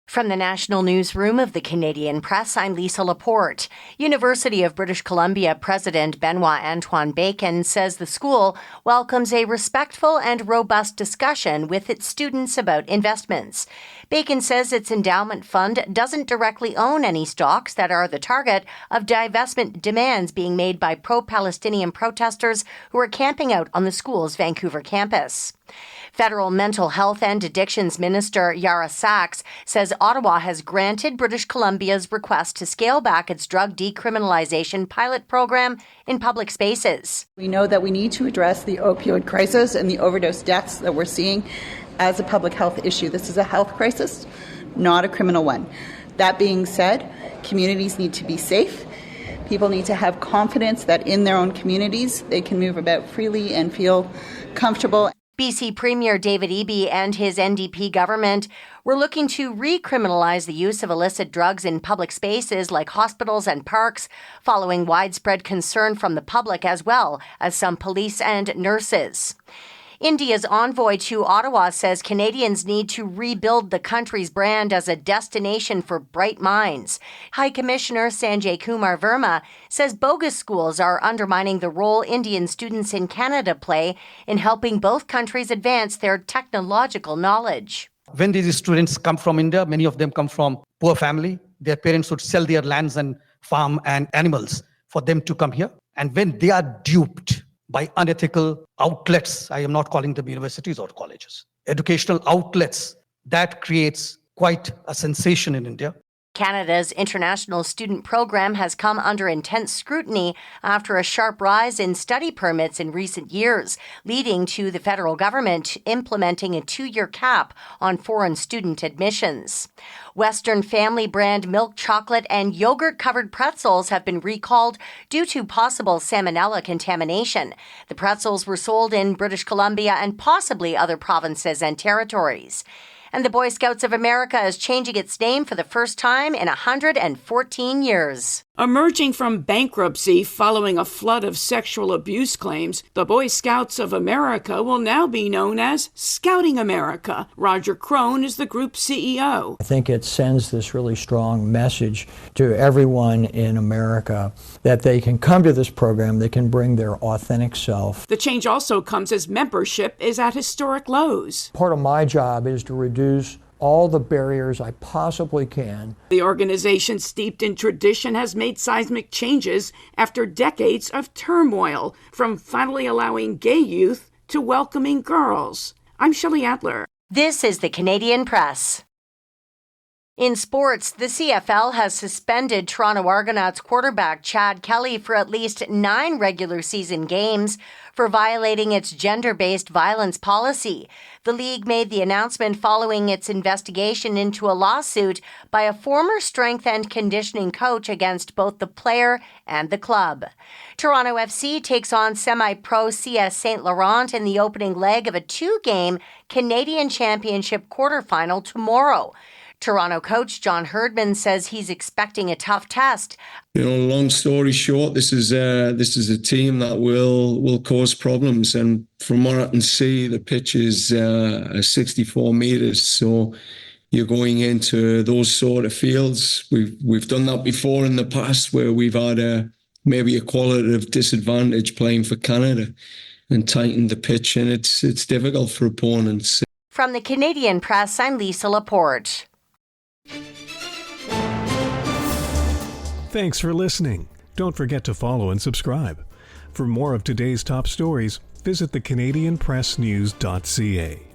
From the National Newsroom of the Canadian Press, I'm Lisa Laporte. University of British Columbia President Benoit Antoine Bacon says the school welcomes a respectful and robust discussion with its students about investments. Bacon says its endowment fund doesn't directly own any stocks that are the target of divestment demands being made by pro-Palestinian protesters who are camping out on the school's Vancouver campus. Federal Mental Health and Addictions Minister Yara Sachs says Ottawa has granted British Columbia's request to scale back its drug decriminalization pilot program in public spaces. We know that we need to address the opioid crisis and the overdose deaths that we're seeing as a public health issue. This is a health crisis, not a criminal one. That being said, communities need to be safe. People need to have confidence that in their own communities they can move about freely and feel comfortable. B.C. Premier David Eby and his NDP government were looking to recriminalize the use of illicit drugs in public spaces like hospitals and parks, following widespread concern from the public as well as some police and nurses. India's envoy to Ottawa says Canadians need to rebuild the country's brand as a destination for bright minds. High Commissioner Sanjay Kumar Verma says bogus schools are undermining the role Indian students in Canada play in helping both countries advance their technological knowledge. When these students come from India, many of them come from poor family. Their parents would sell their lands and farm and animals for them to come here. And when they are duped by unethical outlets, I am not calling them universities or colleges, educational outlets, that creates quite a sensation in India. Canada's international student program has come under intense scrutiny after a sharp rise in study permits in recent years, leading to the federal government implementing a 2-year cap on foreign student admissions. Western family brand milk chocolate and yogurt-covered pretzels have been recalled due to possible salmonella contamination. The pretzels were sold in British Columbia and possibly other provinces and territories. And the Boy Scouts of America is changing its name for the first time in 114 years. Emerging from bankruptcy following a flood of sexual abuse claims, the Boy Scouts of America will now be known as Scouting America. Roger Crone is the group's CEO. I think it sends this really strong message to everyone in America that they can come to this program, they can bring their authentic self. The change also comes as membership is at historic lows. Part of my job is to reduce all the barriers I possibly can. The organization, steeped in tradition, has made seismic changes after decades of turmoil, from finally allowing gay youth to welcoming girls. I'm Shelley Adler. This is the Canadian Press. In sports, the CFL has suspended Toronto Argonauts quarterback Chad Kelly for at least 9 regular season games for violating its gender-based violence policy. The league made the announcement following its investigation into a lawsuit by a former strength and conditioning coach against both the player and the club. Toronto FC takes on semi-pro CS St. Laurent in the opening leg of a 2-game Canadian Championship quarterfinal tomorrow. Toronto coach John Herdman says he's expecting a tough test. Long story short, this is a team that will cause problems. And from what I can see, the pitch is 64 meters. So you're going into those sort of fields. We've done that before in the past, where we've had maybe a qualitative disadvantage playing for Canada and tightened the pitch, and it's difficult for opponents. From the Canadian Press, I'm Lisa Laporte. Thanks for listening. Don't forget to follow and subscribe. For more of today's top stories, visit thecanadianpressnews.ca.